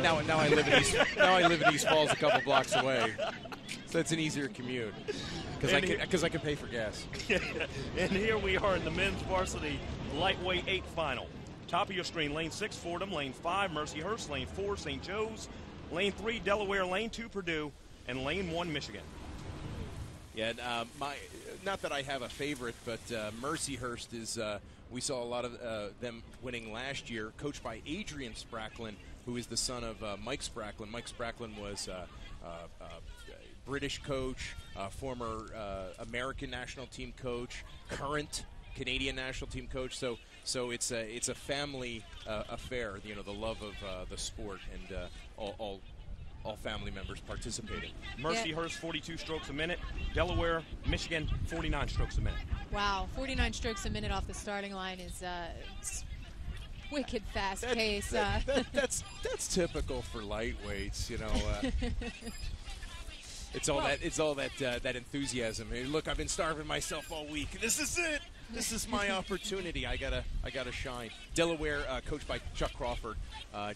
now I live in East Falls, a couple blocks away, so it's an easier commute because I can pay for gas. And here we are in the men's varsity lightweight 8 final. Top of your screen, lane 6, Fordham, lane 5, Mercyhurst, lane 4, St. Joe's, lane 3, Delaware, lane 2, Purdue, and lane 1, Michigan. Yeah, not that I have a favorite, but Mercyhurst is. We saw a lot of them winning last year, coached by Adrian Spracklin, who is the son of Mike Spracklin. Mike Spracklin was a British coach, former American national team coach, current Canadian national team coach. So it's a family affair. You know, the love of the sport, and all family members participating. Mercyhurst, 42 strokes a minute. Delaware, Michigan, 49 strokes a minute. Wow, 49 strokes a minute off the starting line is wicked fast pace. That's typical for lightweights, you know. It's all that enthusiasm. Hey, look, I've been starving myself all week. This is it. This is my opportunity. I gotta shine. Delaware, coached by Chuck Crawford,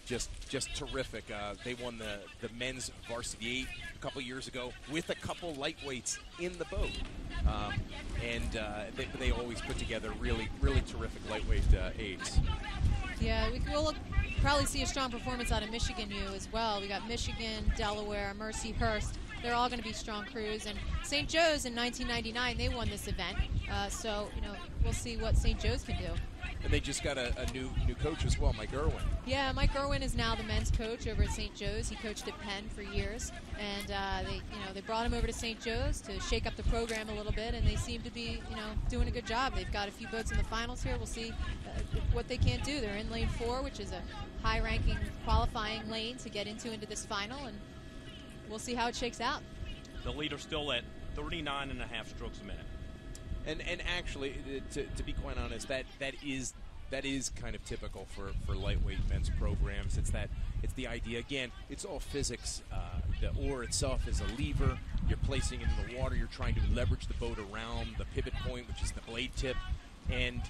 just terrific. They won the men's varsity 8 a couple years ago with a couple lightweights in the boat, and they always put together really terrific lightweight 8s. Yeah, we'll probably see a strong performance out of Michigan U as well. We got Michigan, Delaware, Mercyhurst. They're all going to be strong crews. And St. Joe's in 1999, they won this event. So, you know, we'll see what St. Joe's can do. And they just got a new coach as well, Mike Irwin. Yeah, Mike Irwin is now the men's coach over at St. Joe's. He coached at Penn for years, and they brought him over to St. Joe's to shake up the program a little bit, and they seem to be doing a good job. They've got a few boats in the finals here. We'll see what they can do. They're in lane 4, which is a high-ranking qualifying lane to get into this final, and we'll see how it shakes out. The leader still at 39.5 strokes a minute. And actually, to be quite honest, that is kind of typical for lightweight men's programs. It's the idea. Again, it's all physics. The oar itself is a lever. You're placing it in the water. You're trying to leverage the boat around the pivot point, which is the blade tip. And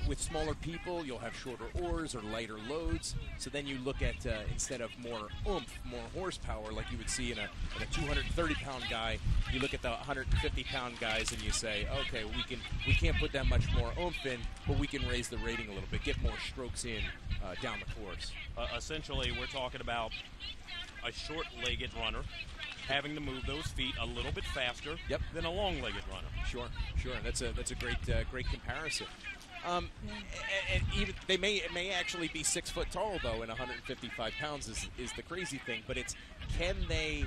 with smaller people, you'll have shorter oars or lighter loads. So then you look at, instead of more oomph, more horsepower, like you would see in a 230-pound guy, you look at the 150-pound guys and you say, okay, we can't put that much more oomph in, but we can raise the rating a little bit, get more strokes in down the course. Essentially, we're talking about a short-legged runner having to move those feet a little bit faster than a long-legged runner. Sure. That's a great comparison. And even it may actually be 6 foot tall though, and 155 pounds is the crazy thing. But it's, can they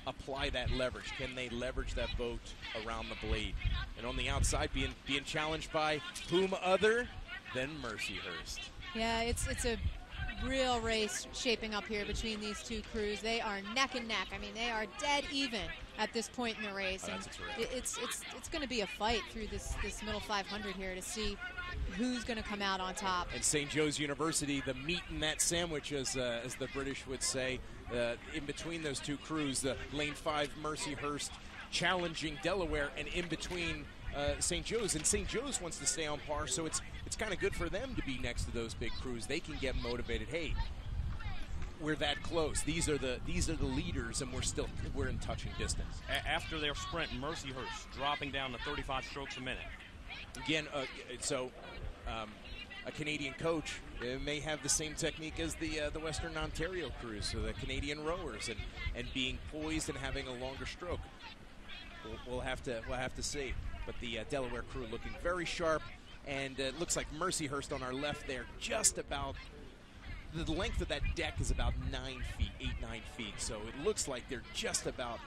apply that leverage? Can they leverage that boat around the blade? And on the outside, being challenged by whom other than Mercyhurst. Yeah, it's a real race shaping up here between these two crews. They are neck and neck. I mean, they are dead even at this point in the race. And it's going to be a fight through this middle 500 here to see who's going to come out on top. And St. Joe's University, the meat in that sandwich, as the British would say, in between those two crews, the lane 5 Mercyhurst challenging Delaware, and in between St. Joe's. And St. Joe's wants to stay on par, so it's kind of good for them to be next to those big crews. They can get motivated. Hey, we're that close. These are the leaders, and we're in touching distance. After their sprint, Mercyhurst dropping down to 35 strokes a minute. Again, a Canadian coach may have the same technique as the Western Ontario crews, so the Canadian rowers, and being poised and having a longer stroke. We'll have to see. But the Delaware crew looking very sharp, and it looks like Mercyhurst on our left there, just about the length of that deck is about 9 feet, 8-9 feet. So it looks like they're just about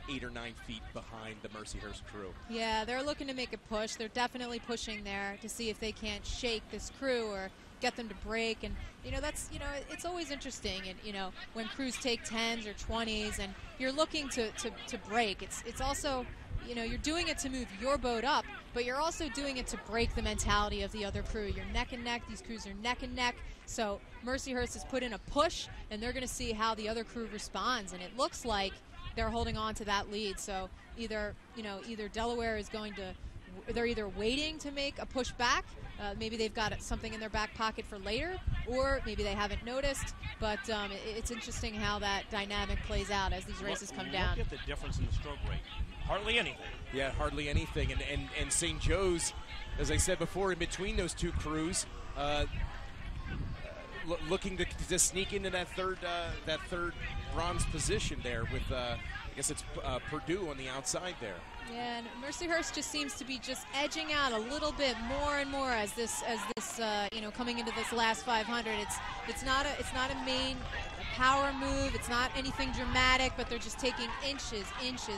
8 or 9 feet behind the Mercyhurst crew. Yeah, they're looking to make a push. They're definitely pushing there to see if they can't shake this crew or get them to break. And it's always interesting. And when crews take 10s or 20s, and you're looking to break. It's also, you're doing it to move your boat up, but you're also doing it to break the mentality of the other crew. You're neck and neck. These crews are neck and neck. So Mercyhurst has put in a push, and they're going to see how the other crew responds. And it looks like they're holding on to that lead. So either Delaware is they're either waiting to make a push back, maybe they've got something in their back pocket for later, or maybe they haven't noticed. But it's interesting how that dynamic plays out as these races come down. Look at the difference in the stroke rate. Hardly anything. Yeah, hardly anything. And St. Joe's, as I said before, in between those two crews, looking to sneak into that third bronze position there with I guess it's Purdue on the outside there. Yeah, and Mercyhurst just seems to be just edging out a little bit more and more as this coming into this last 500. It's not a main power move. It's not anything dramatic, but they're just taking inches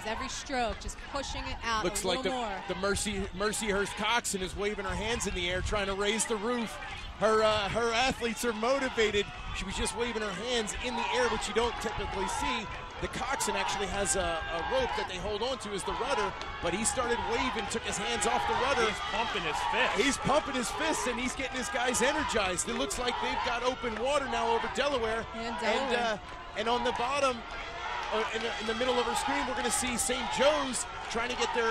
every stroke, just pushing it out. Looks a like little more. the Mercyhurst coxswain is waving her hands in the air, trying to raise the roof. Her athletes are motivated. She was just waving her hands in the air, which you don't typically see. The coxswain actually has a rope that they hold on to as the rudder, but he started waving, took his hands off the rudder. He's pumping his fist. He's pumping his fists, and he's getting his guys energized. It looks like they've got open water now over Delaware. And on the bottom, in the middle of our screen, we're going to see St. Joe's trying to get their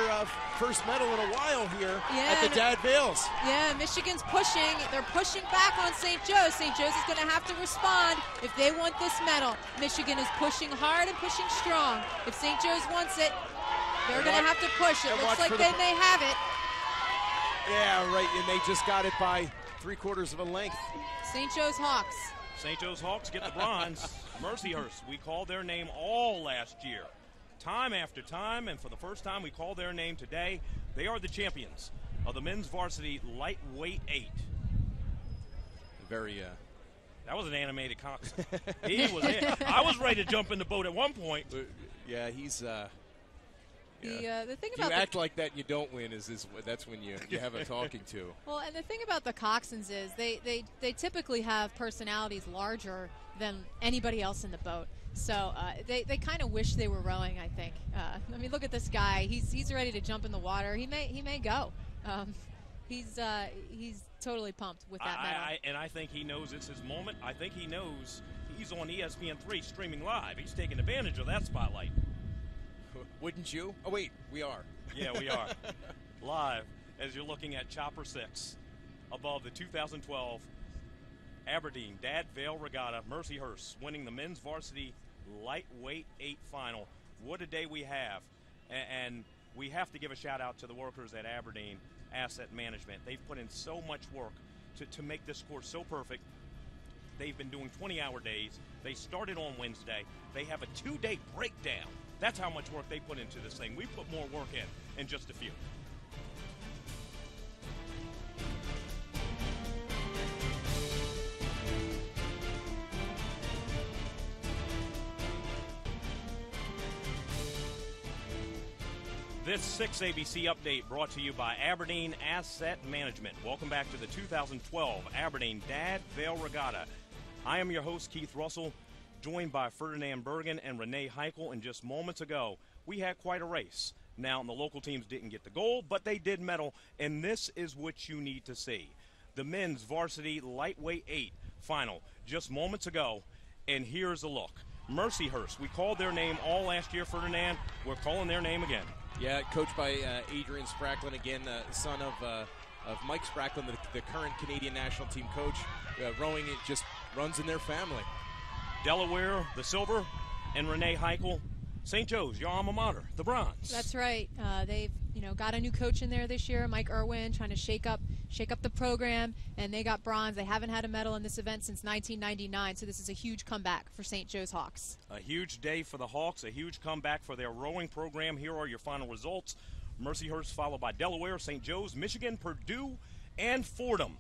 first medal in a while here at the Dad Vails. Yeah, Michigan's pushing. They're pushing back on St. Joe's. St. Joe's is going to have to respond if they want this medal. Michigan is pushing hard and pushing strong. If St. Joe's wants it, they're going to have to push. It looks like they may have it. Yeah, right, and they just got it by 3/4 of a length. St. Joe's Hawks. St. Joe's Hawks get the bronze. Mercyhurst, we called their name all last year. Time after time, and for the first time we call their name today. They are the champions of the men's varsity lightweight 8. Very that was an animated coxswain. He was I was ready to jump in the boat at one point. Yeah, he's The thing about you act like that and you don't win that's when you have a talking to. Well, and the thing about the coxswains is they typically have personalities larger than anybody else in the boat. So they kind of wish they were rowing, I think. I mean, look at this guy. He's ready to jump in the water. He may go. He's totally pumped with that medal. And I think he knows it's his moment. I think he knows he's on ESPN3 streaming live. He's taking advantage of that spotlight. Wouldn't you? Oh, wait, we are. Yeah, we are. Live as you're looking at Chopper 6 above the 2012 Aberdeen Dad Vail Regatta. Mercyhurst winning the men's varsity lightweight 8 final. What a day we have. And we have to give a shout out to the workers at Aberdeen Asset Management. They've put in so much work to make this course so perfect. They've been doing 20-hour days. They started on Wednesday. They have a 2-day breakdown. That's how much work they put into this thing. We put more work in just a few. This 6 ABC update brought to you by Aberdeen Asset Management. Welcome back to the 2012 Aberdeen Dad Vail Regatta. I am your host, Keith Russell, joined by Ferdinand Bergen and Renee Heichel. And just moments ago, we had quite a race. Now, the local teams didn't get the gold, but they did medal, and this is what you need to see. The men's varsity lightweight 8 final just moments ago, and here's a look. Mercyhurst, we called their name all last year, Ferdinand. We're calling their name again. Yeah, coached by Adrian Spracklin, again, son of Mike Spracklin, the current Canadian national team coach. Rowing, it just runs in their family. Delaware, the silver, and Renee Heichel, St. Joe's, your alma mater, the bronze. That's right. They've got a new coach in there this year, Mike Irwin, trying to shake up the program, and they got bronze. They haven't had a medal in this event since 1999, so this is a huge comeback for St. Joe's Hawks. A huge day for the Hawks, a huge comeback for their rowing program. Here are your final results. Mercyhurst followed by Delaware, St. Joe's, Michigan, Purdue, and Fordham.